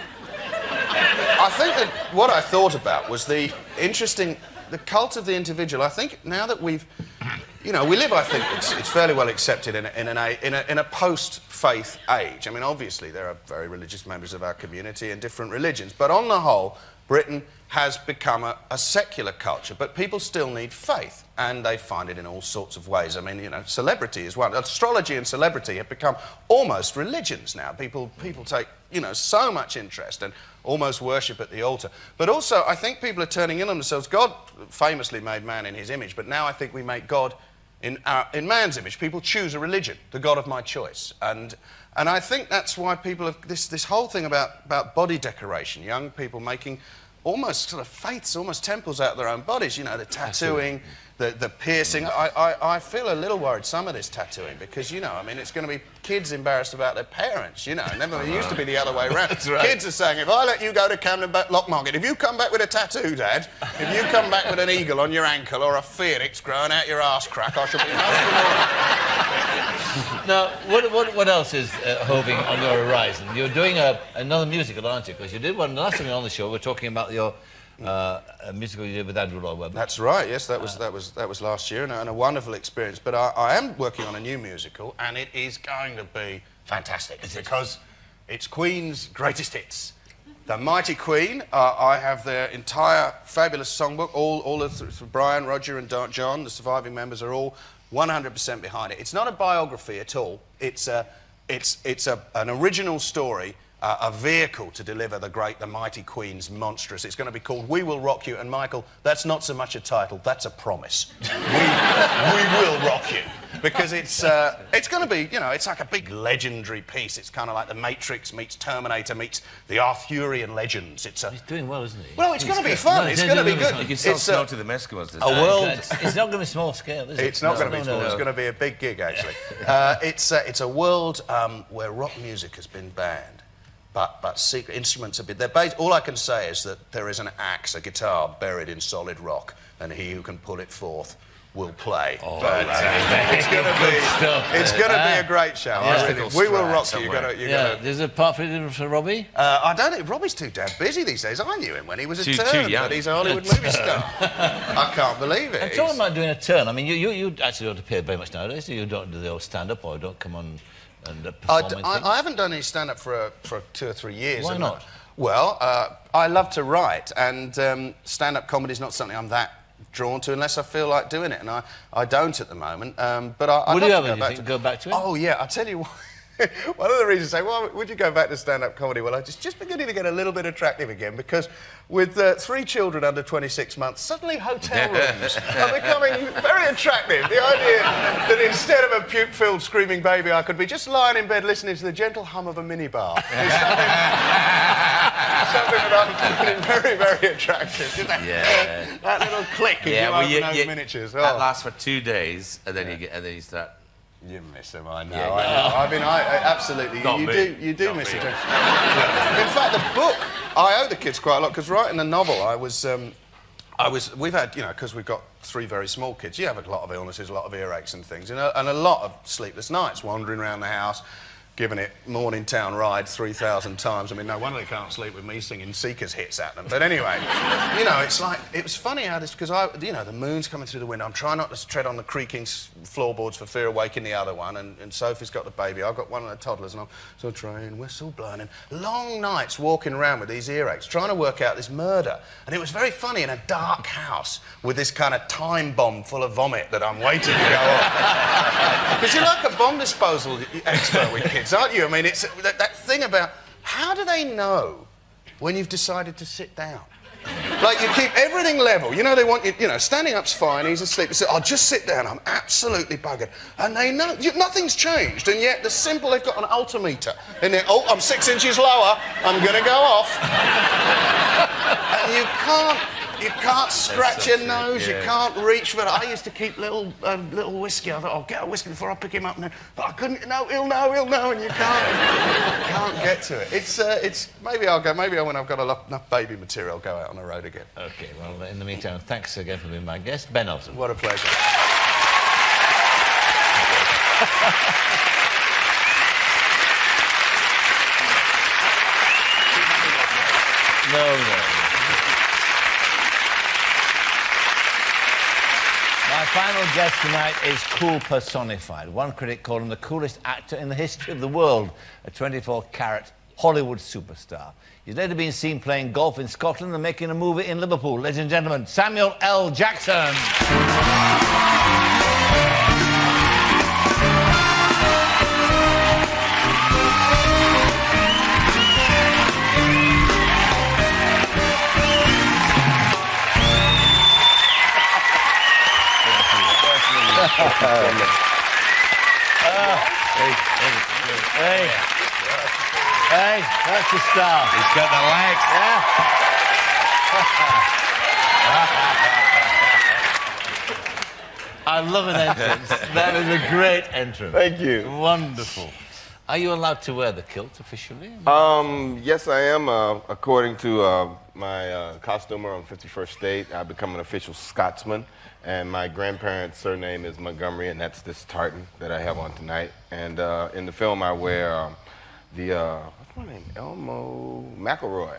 I think that what I thought about was the cult of the individual. I think now that we've... You know, we live, I think, it's fairly well accepted in a post-faith age. I mean, obviously, there are very religious members of our community and different religions, but on the whole, Britain has become a secular culture, but people still need faith, and they find it in all sorts of ways. I mean, you know, celebrity is one. Astrology and celebrity have become almost religions now. People take, you know, so much interest and almost worship at the altar. But also, I think people are turning in on themselves. God famously made man in his image, but now I think we make God in man's image. People choose a religion, the God of my choice. And I think that's why people have this whole thing about body decoration, young people making almost sort of faiths, almost temples out of their own bodies, you know, the tattooing, the piercing. I feel a little worried, some of this tattooing, because, you know, I mean, it's going to be kids embarrassed about their parents, you know. It used to be the other way around. That's right. Kids are saying, if I let you go to Camden Lock Market, if you come back with a tattoo, Dad, if you come back with an eagle on your ankle or a phoenix growing out your arse crack, I shall be Now, what else is hoving on your horizon? You're doing another musical, aren't you? Because you did one last time you were on the show. We're talking about your musical you did with Andrew Lloyd Webber. That's right. Yes, that was last year, and a wonderful experience. But I am working on a new musical, and it is going to be fantastic because it's Queen's greatest hits. The Mighty Queen. I have their entire fabulous songbook. All of Brian, Roger, and John, the surviving members, are all 100% behind it. It's not a biography at all. It's an original story, a vehicle to deliver the Mighty Queen's monstrous. It's going to be called We Will Rock You. And Michael, that's not so much a title, that's a promise. we will rock you. Because it's going to be, you know, it's like a big legendary piece. It's kind of like The Matrix meets Terminator meets the Arthurian legends. He's doing well, isn't he? Well, it's going to be fun. It's going to be good. You can still sell to the Eskimos. A world... It's not going to be small scale, is it? It's not going to be small. It's going to be a big gig, actually. It's a world where rock music has been banned, but secret instruments have been... all I can say is that there is an axe, a guitar, buried in solid rock, and he who can pull it forth will play. It's going to be a great show. We will rock you. There's a part for Robbie? I don't think Robbie's too damn busy these days. I knew him when he was a turn, but he's a Hollywood movie star. I can't believe it. I'm talking about doing a turn. I mean, you actually don't appear very much nowadays. You don't do the old stand-up or don't come on and perform. I haven't done any stand-up for 2 or 3 years. Why not? Well, I love to write, and stand-up comedy is not something I'm that drawn to unless I feel like doing it, and I don't at the moment. But I'd Would you love ever to go back to it? Oh yeah, I'll tell you what. One of the reasons I say, well, would you go back to stand-up comedy? Well, I just beginning to get a little bit attractive again because with 3 children under 26 months, suddenly hotel rooms are becoming very attractive. The idea that instead of a puke-filled screaming baby, I could be just lying in bed listening to the gentle hum of a minibar is something that I'm finding very, very attractive. That little click as you open those miniatures. That lasts for 2 days, and then you start. You miss them, I know. I mean, I absolutely. You do miss it. In fact, the book, I owe the kids quite a lot because writing the novel, we've had, you know, because we've got 3 very small kids. You have a lot of illnesses, a lot of earaches and things, and a lot of sleepless nights, wandering around the house, giving it morning town ride 3,000 times. I mean, no wonder they can't sleep with me singing Seekers hits at them. But anyway, you know, it's like, it was funny how this, because you know, the moon's coming through the window. I'm trying not to tread on the creaking floorboards for fear of waking the other one. And Sophie's got the baby. I've got one of the toddlers, and I'm so train whistle blowing. And long nights walking around with these earaches, trying to work out this murder. And it was very funny in a dark house with this kind of time bomb full of vomit that I'm waiting to go off. Because you're like a bomb disposal expert with kids, aren't you? I mean, it's that thing about how do they know when you've decided to sit down? Like, you keep everything level. You know, they want you, you know, standing up's fine, he's asleep. You say, I'll just sit down, I'm absolutely buggered. And they know, nothing's changed, and yet they've got an altimeter. And they're, oh, I'm 6 inches lower, I'm going to go off. And you can't scratch your nose, you can't reach for it. I used to keep little whiskey. I thought, I'll get a whiskey before I pick him up. But I couldn't, no, he'll know, and you can't get to it. It's maybe when I've got enough baby material, I'll go out on the road again. OK, well, in the meantime, thanks again for being my guest, Ben Elton. What a pleasure. No. My final guest tonight is cool personified. One critic called him the coolest actor in the history of the world, a 24-carat Hollywood superstar. He's later been seen playing golf in Scotland and making a movie in Liverpool. Ladies and gentlemen, Samuel L. Jackson. Hey, that's the star. He's got the legs. I love an entrance. That is a great entrance. Thank you. Wonderful. Are you allowed to wear the kilt officially? Yes, I am. According to my costumer on 51st State, I've become an official Scotsman. And my grandparents' surname is Montgomery, and that's this tartan that I have on tonight. And in the film, I wear what's my name? Elmo McElroy,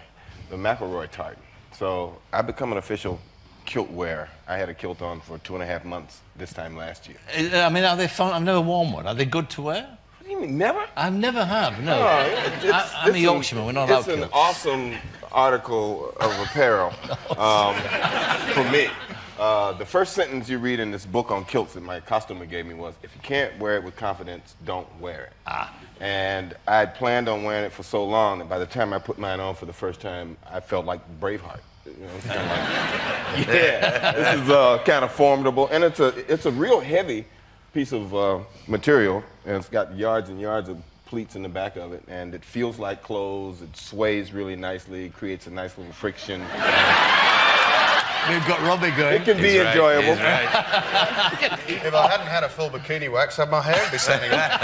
the McElroy tartan. So I've become an official kilt wearer. I had a kilt on for 2.5 months this time last year. I mean, are they fun? I've never worn one. Are they good to wear? What do you mean, never? I never have, no. I'm a Yorkshireman, we're not allowed It's an awesome article of apparel for me. The first sentence you read in this book on kilts that my costumer gave me was, if you can't wear it with confidence, don't wear it. And I had planned on wearing it for so long that by the time I put mine on for the first time, I felt like Braveheart. You know, it's kind of like, yeah, this is kind of formidable. And it's a real heavy piece of material, and it's got yards and yards of pleats in the back of it, and it feels like clothes, it sways really nicely, creates a nice little friction. We've got Robbie going. It can be enjoyable. Right. If I hadn't had a full bikini wax, my hair would be standing up.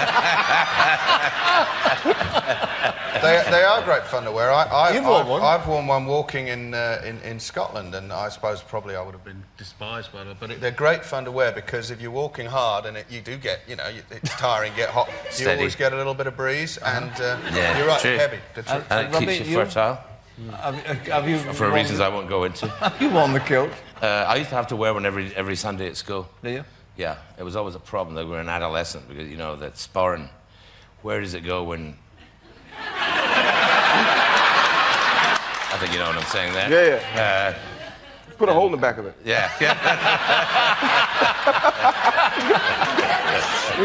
They are great fun to wear. You've worn one? I've worn one walking in Scotland, and I suppose probably I would have been despised by them. But they're great fun to wear because if you're walking hard and you do get, you know, it's tiring, get hot, you always get a little bit of breeze, and you're right, true. Heavy. And it keeps you fertile. Have you For reasons I won't go into. Have you worn the kilt? I used to have to wear one every Sunday at school. Do you? Yeah, it was always a problem that we were an adolescent because, you know, that sparring, where does it go when... I think you know what I'm saying there. Yeah. Put a hole in the back of it. Yeah.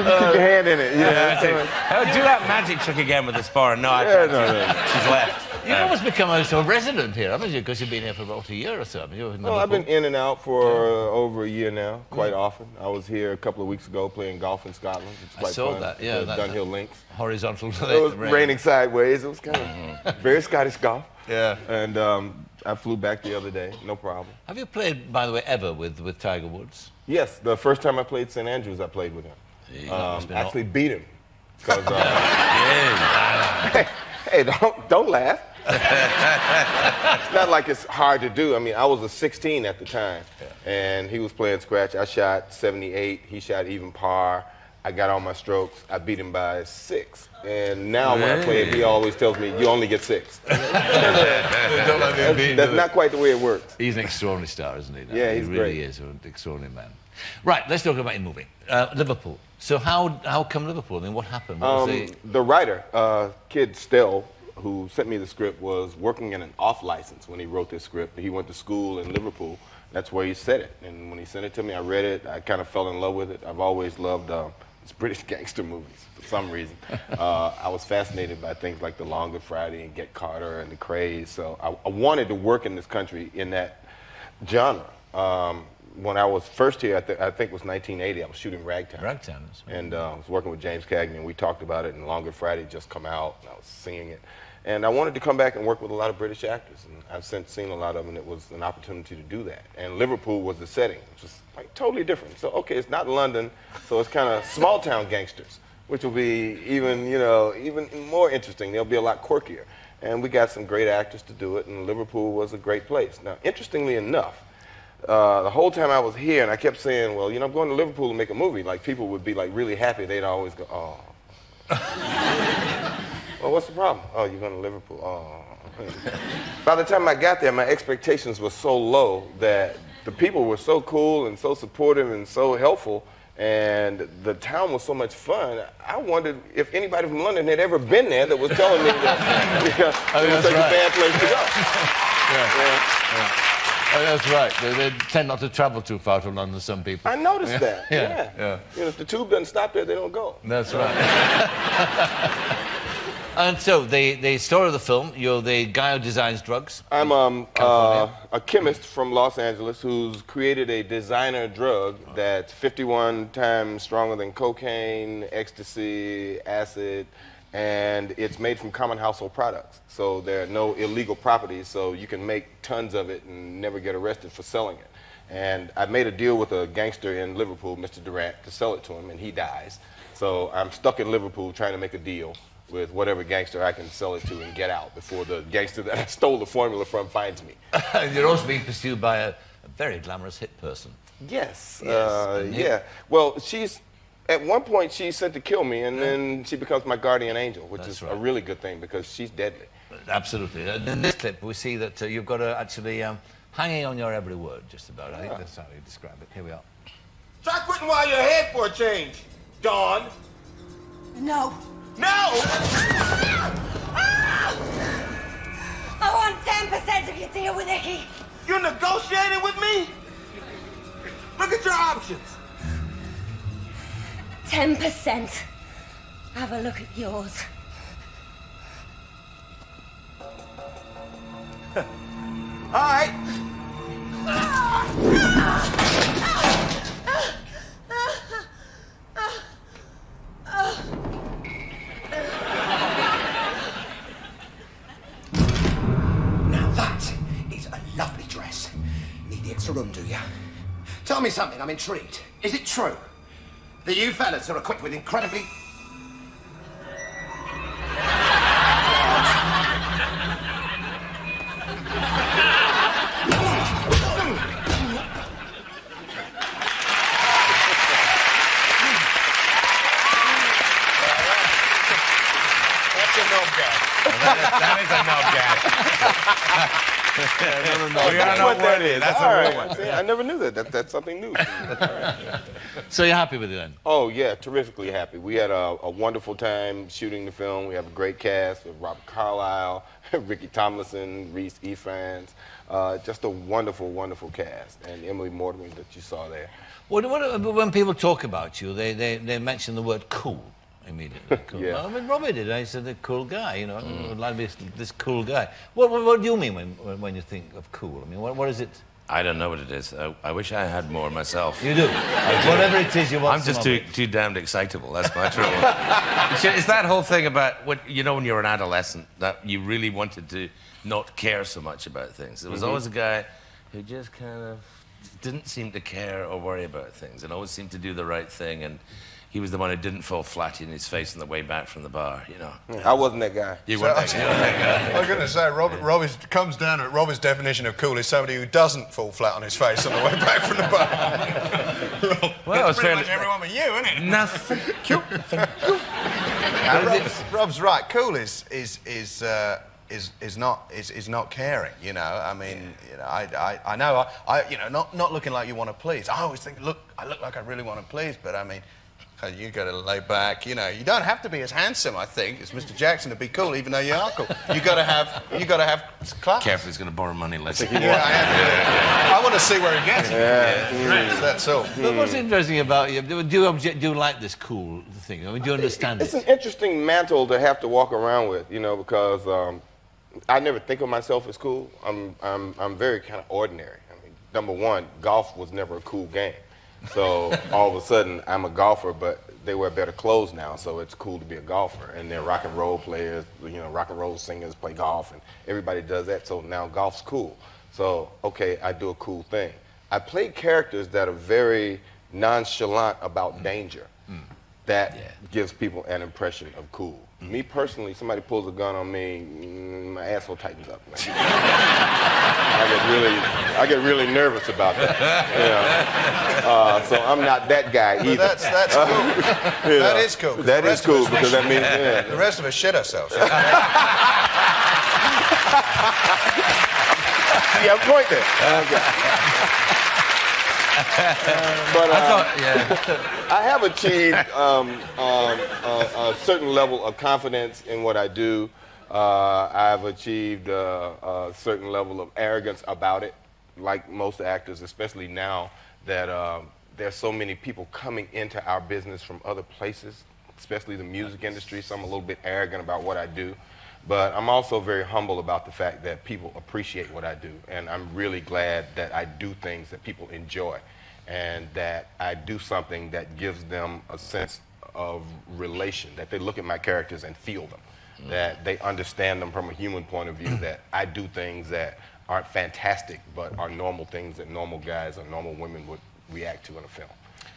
keep your hand in it. Yeah, do that magic trick again with the spar. No, I can't. She's left. You've almost become a resident here, haven't you? Because you've been here for about a year or so, haven't you? Well, I've been in and out for over a year now, quite often. I was here a couple of weeks ago playing golf in Scotland. It's quite I saw fun. that, yeah. Dunhill links. Horizontal. It was raining sideways. It was kind of very Scottish golf. Yeah. And I flew back the other day, no problem. Have you played, by the way, ever with Tiger Woods? Yes, the first time I played St. Andrews, I played with him. Actually beat him. 'Cause, hey, don't laugh. It's not like it's hard to do. I mean, I was a 16 at the time, and he was playing scratch. I shot 78. He shot even par. I got all my strokes. I beat him by 6. And now when I play him, he always tells me, you only get 6. That's not quite the way it works. He's an extraordinary star, isn't he? Yeah, he's he really great. is an extraordinary man. Right, let's talk about your movie. Liverpool. So how come Liverpool? I mean, what happened? What was the writer, Kid Stell, who sent me the script, was working in an off license when he wrote this script. He went to school in Liverpool. That's where he said it. And when he sent it to me, I read it. I kind of fell in love with it. I've always loved British gangster movies for some reason. I was fascinated by things like The Longer Friday and Get Carter and The Craze. So I wanted to work in this country in that genre. When I was first here, I think it was 1980, I was shooting Ragtime. Ragtime, that's right. And I was working with James Cagney, and we talked about it, and Longer Friday just come out, and I was singing it. And I wanted to come back and work with a lot of British actors, and I've since seen a lot of them, and it was an opportunity to do that. And Liverpool was the setting, which was like totally different. So, okay, it's not London, so it's kind of small-town gangsters, which will be even more interesting. They'll be a lot quirkier. And we got some great actors to do it, and Liverpool was a great place. Now, interestingly enough, the whole time I was here, and I kept saying, well, I'm going to Liverpool to make a movie. Like, people would be, like, really happy. They'd always go, oh. Well, what's the problem? Oh, you're going to Liverpool. Oh. By the time I got there, my expectations were so low that the people were so cool and so supportive and so helpful, and the town was so much fun. I wondered if anybody from London had ever been there that was telling me that it was such a bad place to go. Oh, that's right. They tend not to travel too far from London, some people. I noticed that. Yeah. If the tube doesn't stop there, they don't go. That's right. And so, the story of the film, you're the guy who designs drugs. I'm a chemist from Los Angeles who's created a designer drug that's 51 times stronger than cocaine, ecstasy, acid, and it's made from common household products. So there are no illegal properties, so you can make tons of it and never get arrested for selling it. And I made a deal with a gangster in Liverpool, Mr. Durant, to sell it to him, and he dies. So I'm stuck in Liverpool trying to make a deal with whatever gangster I can sell it to and get out before the gangster that I stole the formula from finds me. You're also being pursued by a very glamorous hit person. Yes. Yeah. Well, at one point, she's sent to kill me, and then she becomes my guardian angel, which is a really good thing because she's deadly. Absolutely. In this clip, we see that you've got to actually hanging on your every word, just about. I think that's how you describe it. Here we are. Try quitting while you're ahead for a change, Dawn. No. No! I want 10% of your deal with Icky. You're negotiating with me? Look at your options. 10%. Have a look at yours. All right. Now that is a lovely dress. Need the extra room, do you? Tell me something, I'm intrigued. Is it true that you fellas are equipped with incredibly... That is a knob gag. That's what that is. That's a real one. See, I never knew that. That's something new. So you're happy with it then? Oh, yeah, terrifically happy. We had a wonderful time shooting the film. We have a great cast with Robbie Carlyle, Ricky Tomlinson, Reese Ifans. Just a wonderful, wonderful cast. And Emily Mortimer that you saw there. When people talk about you, they mention the word cool immediately. Cool. Yeah. I mean, Robbie did. I said, the cool guy, you know, I'd like to be this cool guy. What do you mean when you think of cool? I mean, what is it? I don't know what it is. I wish I had more myself. You do? Whatever it is you want. I'm just too damned excitable. That's my trouble. It's that whole thing about, when you're an adolescent, that you really wanted to not care so much about things. There was always a guy who just kind of didn't seem to care or worry about things and always seemed to do the right thing, and he was the one who didn't fall flat in his face on the way back from the bar, you know. I wasn't that guy. You weren't that guy. I was going to say, Robbie's comes down to Robbie's definition of cool is somebody who doesn't fall flat on his face on the way back from the bar. Well, that's pretty much everyone but you, isn't it? Nothing. Rob's right. Cool is not caring. You know, I mean, you know, I know, you know, not looking like you want to please. I always think, I look like I really want to please, but I mean, you got to lay back. You know, you don't have to be as handsome, I think, as Mr. Jackson to be cool, even though you are cool. You got to have class. Careful, he's going to borrow money. Let's see. I want to see where he gets it. That's all. But what's interesting about you? Do you like this cool thing? I mean, do you understand it? It's an interesting mantle to have to walk around with, you know, because I never think of myself as cool. I'm very kind of ordinary. I mean, number one, golf was never a cool game. So all of a sudden, I'm a golfer, but they wear better clothes now, so it's cool to be a golfer. And they're rock and roll players, you know, rock and roll singers play golf, and everybody does that, so now golf's cool. So, okay, I do a cool thing. I play characters that are very nonchalant about danger. That gives people an impression of cool. Me personally, somebody pulls a gun on me, my asshole tightens up. I get really nervous about that. You know? So I'm not that guy either. That's cool. That is cool. That is cool because that means the rest of us shit ourselves. You have a point there. But I have achieved a certain level of confidence in what I do. I've achieved a certain level of arrogance about it, like most actors, especially now that there's so many people coming into our business from other places, especially the music industry, so I'm a little bit arrogant about what I do. But I'm also very humble about the fact that people appreciate what I do, and I'm really glad that I do things that people enjoy, and that I do something that gives them a sense of relation, that they look at my characters and feel them, that they understand them from a human point of view, that I do things that aren't fantastic, but are normal things that normal guys or normal women would react to in a film.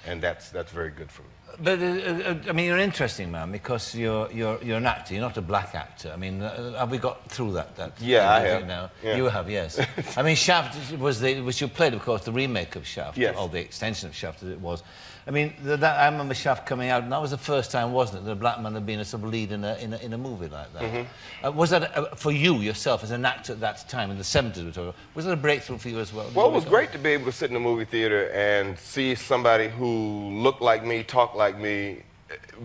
And that's very good for me. But I mean, you're an interesting man because you're an actor. You're not a black actor. I mean, have we got through that? Yeah, I have. Now? Yeah. You have, yes. I mean, Shaft was you played, of course, the remake of Shaft, yes, or the extension of Shaft as it was. I mean, I remember Shaft coming out, and that was the first time, wasn't it, that a black man had been a sort of lead in a movie like that. Was that for you yourself as an actor at that time in the 70s? Was that a breakthrough for you as well? Well, it was great to be able to sit in a movie theater and see somebody who looked like me, talked like me,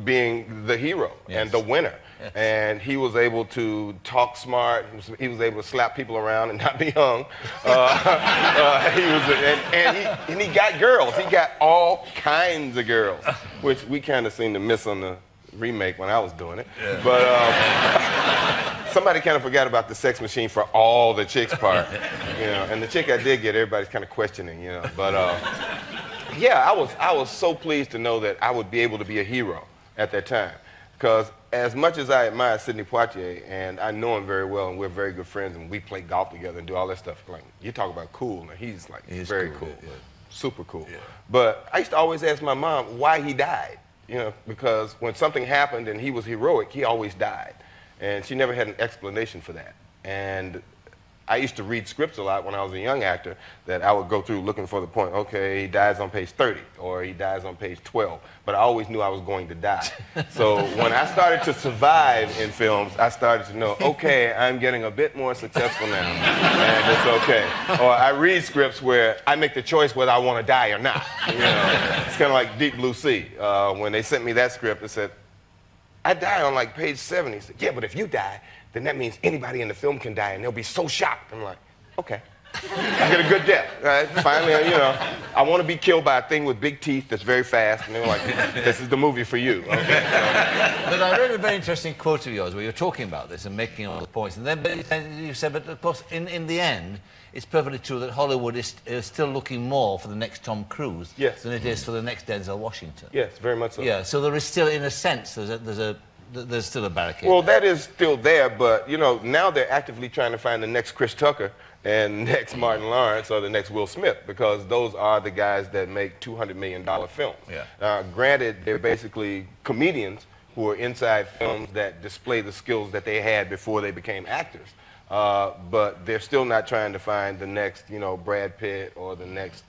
being the hero and the winner. Yes. And he was able to talk smart. He was able to slap people around and not be hung. He got girls. He got all kinds of girls, which we kind of seemed to miss on the remake when I was doing it. Yeah. But somebody kind of forgot about the sex machine for all the chicks part, you know. And the chick I did get, everybody's kind of questioning, you know. But yeah, I was so pleased to know that I would be able to be a hero at that time. Because as much as I admire Sidney Poitier, and I know him very well, and we're very good friends, and we play golf together and do all that stuff, like, you talk about cool, and he's very cool. Yeah. Super cool. Yeah. But I used to always ask my mom why he died, you know, because when something happened and he was heroic, he always died. And she never had an explanation for that. And I used to read scripts a lot when I was a young actor, that I would go through looking for the point. Okay, he dies on page 30, or he dies on page 12. But I always knew I was going to die. So when I started to survive in films, I started to know, okay, I'm getting a bit more successful now, and it's okay. Or I read scripts where I make the choice whether I want to die or not. You know, it's kind of like Deep Blue Sea. When they sent me that script, it said, I die on like page 7. He said, yeah, but if you die, then that means anybody in the film can die, and they'll be so shocked. I'm like, okay. I get a good death, right? Finally, you know, I want to be killed by a thing with big teeth that's very fast, and they're like, this is the movie for you. Okay? But I read a very interesting quote of yours where you're talking about this and making all the points, and then you said, but of course, in the end, it's perfectly true that Hollywood is still looking more for the next Tom Cruise than it is for the next Denzel Washington. Yes, very much so. Yeah, so there is still, in a sense, there's still a barricade. Well, that is still there, but, you know, now they're actively trying to find the next Chris Tucker and next Martin Lawrence or the next Will Smith, because those are the guys that make $200 million films. Yeah. Granted, they're basically comedians who are inside films that display the skills that they had before they became actors. But they're still not trying to find the next, you know, Brad Pitt or the next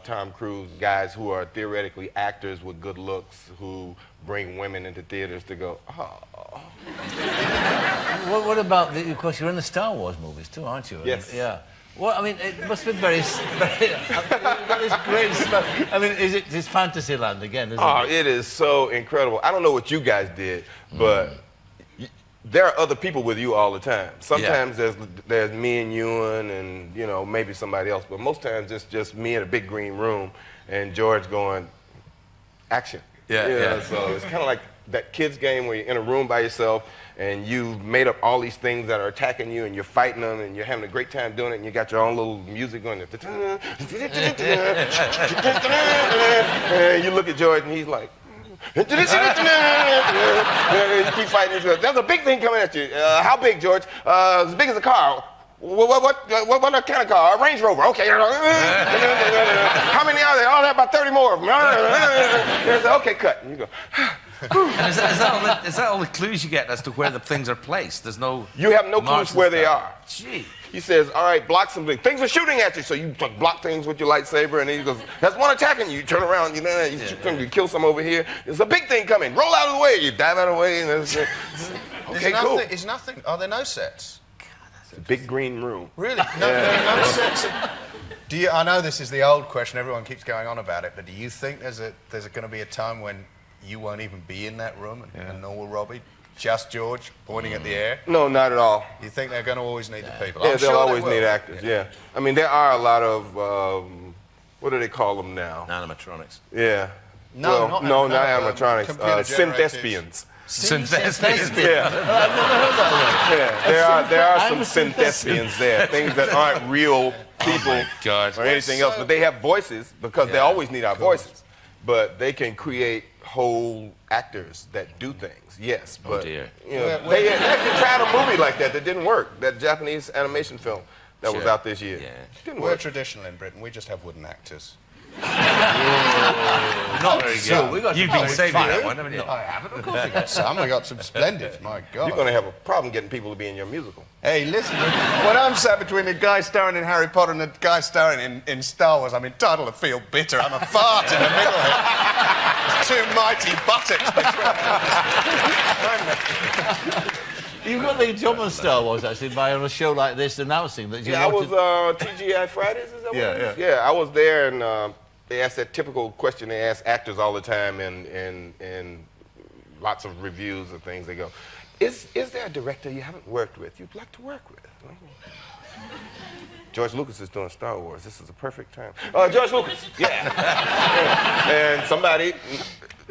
Tom Cruise, guys who are theoretically actors with good looks who bring women into theaters to go, oh. What about, of course, you're in the Star Wars movies too, aren't you? Yes. Yeah. Well, I mean, it must be very that is great stuff. I mean, it's Fantasyland again, isn't it? It is so incredible. I don't know what you guys did, but there are other people with you all the time. Sometimes there's me and Ewan and, you know, maybe somebody else, but most times it's just me in a big green room and George going, action. Yeah. So it's kind of like that kid's game where you're in a room by yourself and you've made up all these things that are attacking you and you're fighting them and you're having a great time doing it and you got your own little music going. And you look at George and he's like, you keep fighting. There's a big thing coming at you. How big, George? As big as a car. What kind of car? A Range Rover. Okay. How many are there? Oh, there are about 30 more of them. Okay, cut. And you go. And is that all the clues you get as to where the things are placed? There's no. You have no clues where they are. Gee. He says, all right, block something. Things are shooting at you. So you block things with your lightsaber, and then he goes, there's one attacking you. You turn around, you shoot them, you kill some over here. There's a big thing coming. Roll out of the way. You dive out of the way. And okay, cool. It's nothing. Are there no sets? It's a big green room. Really? No sets. I know this is the old question. Everyone keeps going on about it, but do you think there's going to be a time when you won't even be in that room, and nor will Robbie? Just George pointing at the air? No, not at all. You think they're going to always need the people? Yeah, they'll always need actors, yeah. I mean, there are a lot of, what do they call them now? Animatronics. Yeah. No, not animatronics. Synthespians. Synthespians? Yeah. Yeah, there are some synthespians there. Things that aren't real people or anything else. But they have voices because they always need our voices. But they can create whole actors that do things. Yes, but you know, they actually tried a movie like that didn't work. That Japanese animation film that was out this year. Didn't work. We're traditional in Britain. We just have wooden actors. Not very good. You've been saving that one, haven't you? I haven't. Of course we got some. We got some splendid. My God. You're going to have a problem getting people to be in your musical. Hey, listen. When I'm sat between the guy starring in Harry Potter and the guy starring in Star Wars, I'm entitled to feel bitter. I'm a fart in the middle here. Two mighty buttocks between. You've got the job on Star Wars, actually, by on a show like this announcing that you I was TGI Fridays, is that what it is? Yeah, I was there, and they asked that typical question they ask actors all the time in lots of reviews of things. They go, is there a director you haven't worked with you'd like to work with? George Lucas is doing Star Wars. This is a perfect time. George Lucas, and somebody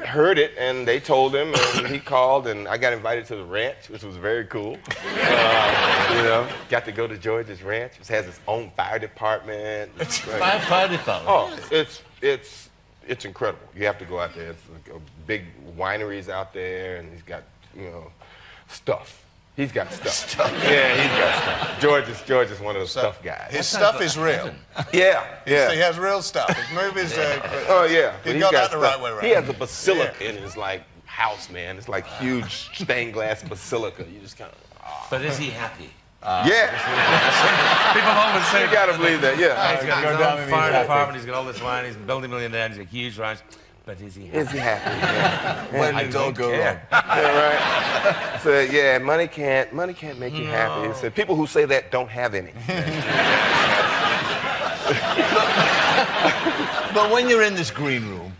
heard it, and they told him, and he called, and I got invited to the ranch, which was very cool. You know, got to go to George's ranch. It has its own fire department. Fire department? Oh, it's incredible. You have to go out there. It's like a big wineries out there, and he's got, you know, stuff. He's got stuff. Yeah, he's got stuff. George is one of those stuff guys. His stuff is real. Yeah. He has real stuff. His movies oh, yeah. He's got that the right way around. He has a basilica in his, like, house, man. It's like huge stained glass basilica. You just kind of... But is he happy? Yeah. People always say... You gotta believe that, yeah. He's got his own fire department, he's got all this wine, he's a multi-millionaire, he's a huge ranch. But is he happy? Is he happy? Yeah. When I don't go wrong. Yeah, right. So yeah, money can't make you happy. He said people who say that don't have any. But when you're in this green room,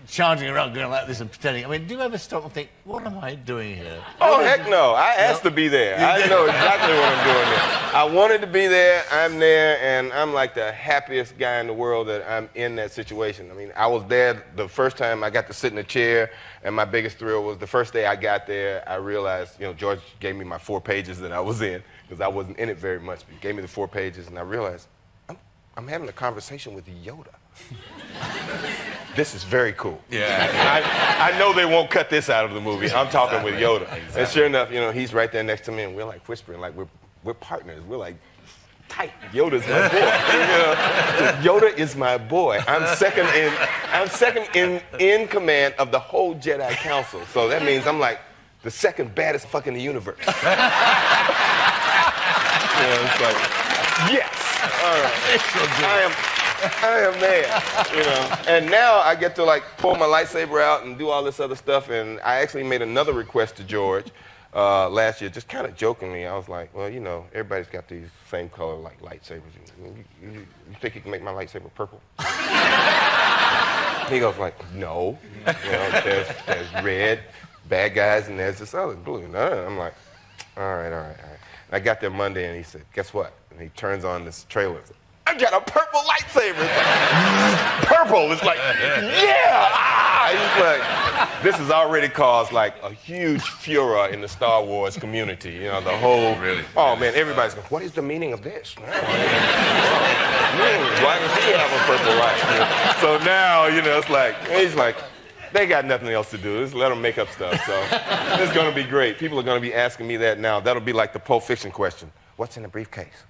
charging around going like this and pretending, I mean, do you ever stop and think, what am I doing here? Oh, heck no. I asked to be there. I know exactly what I'm doing there. I wanted to be there, I'm there, and I'm like the happiest guy in the world that I'm in that situation. I mean, I was there the first time I got to sit in a chair, and my biggest thrill was the first day I got there, I realized, George gave me my 4 pages that I was in, because I wasn't in it very much, but he gave me the 4 pages, and I realized, I'm having a conversation with Yoda. This is very cool. Yeah. I know they won't cut this out of the movie. I'm talking with Yoda. Exactly. And sure enough, he's right there next to me, and we're like whispering, like we're partners. We're like tight. Yoda's my boy. Yoda is my boy. I'm second in command of the whole Jedi Council. So that means I'm like the second baddest fuck in the universe. It's like, yes. All right. I am there, And now I get to pull my lightsaber out and do all this other stuff. And I actually made another request to George last year, just kind of jokingly. I was like, well, everybody's got these same color lightsabers. You think you can make my lightsaber purple? He goes no. There's red, bad guys, and there's this other blue. No. I'm like, all right. I got there Monday, and he said, guess what? And he turns on this trailer. I got a purple lightsaber. Purple. It's like, yeah. He's like, this has already caused a huge furor in the Star Wars community. The whole. Really? Oh man, everybody's going, what is the meaning of this? Why does he have a purple light? So now, it's like, he's like, they got nothing else to do. Just let them make up stuff. So it's going to be great. People are going to be asking me that now. That'll be like the Pulp Fiction question. What's in the briefcase?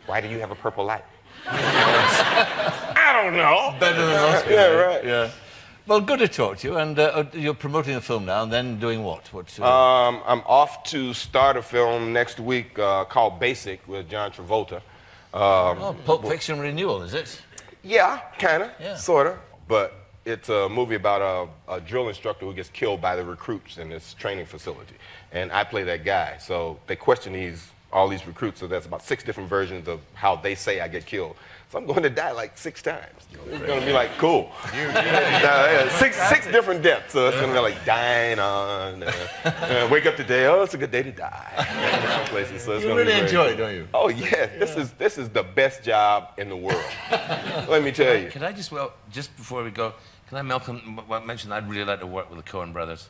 Why do you have a purple light? I don't know. Better than us. Yeah, right. Yeah. Well, good to talk to you. And you're promoting the film now, and then doing what? I'm off to start a film next week called Basic with John Travolta. Pulp Fiction renewal, is it? Yeah, kind of, Yeah. sort of. But it's a movie about a drill instructor who gets killed by the recruits in this training facility. And I play that guy. So they question all these recruits, so there's about 6 different versions of how they say I get killed. So I'm going to die 6 times. It's going to be cool. 6 different deaths. So it's going to be dying on, wake up today, it's a good day to die. Places. So it's you really enjoy it, don't you? Oh yeah, this is the best job in the world. Let me tell you. Can I just before we go, can I mention I'd really like to work with the Coen brothers?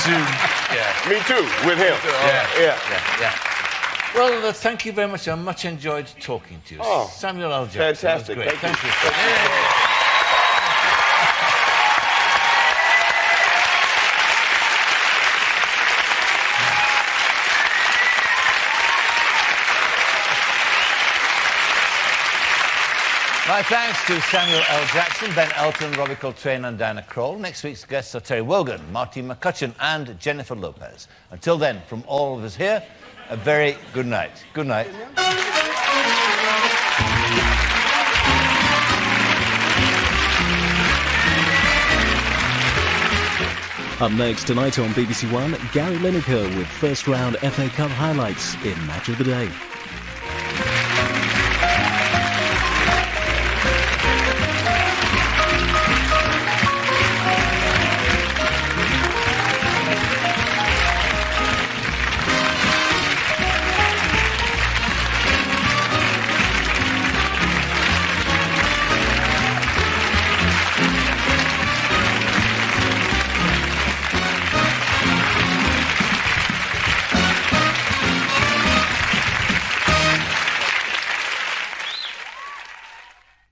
Soon. Yeah. Me too, with him. Yeah. Well, thank you very much. I much enjoyed talking to you. Oh, Samuel L. Jackson. fantastic. That was great. Thank you. My thanks to Samuel L. Jackson, Ben Elton, Robbie Coltrane and Diana Krall. Next week's guests are Terry Wogan, Marty McCutcheon and Jennifer Lopez. Until then, from all of us here, a very good night. Good night. Up next tonight on BBC One, Gary Lineker with first round FA Cup highlights in Match of the Day.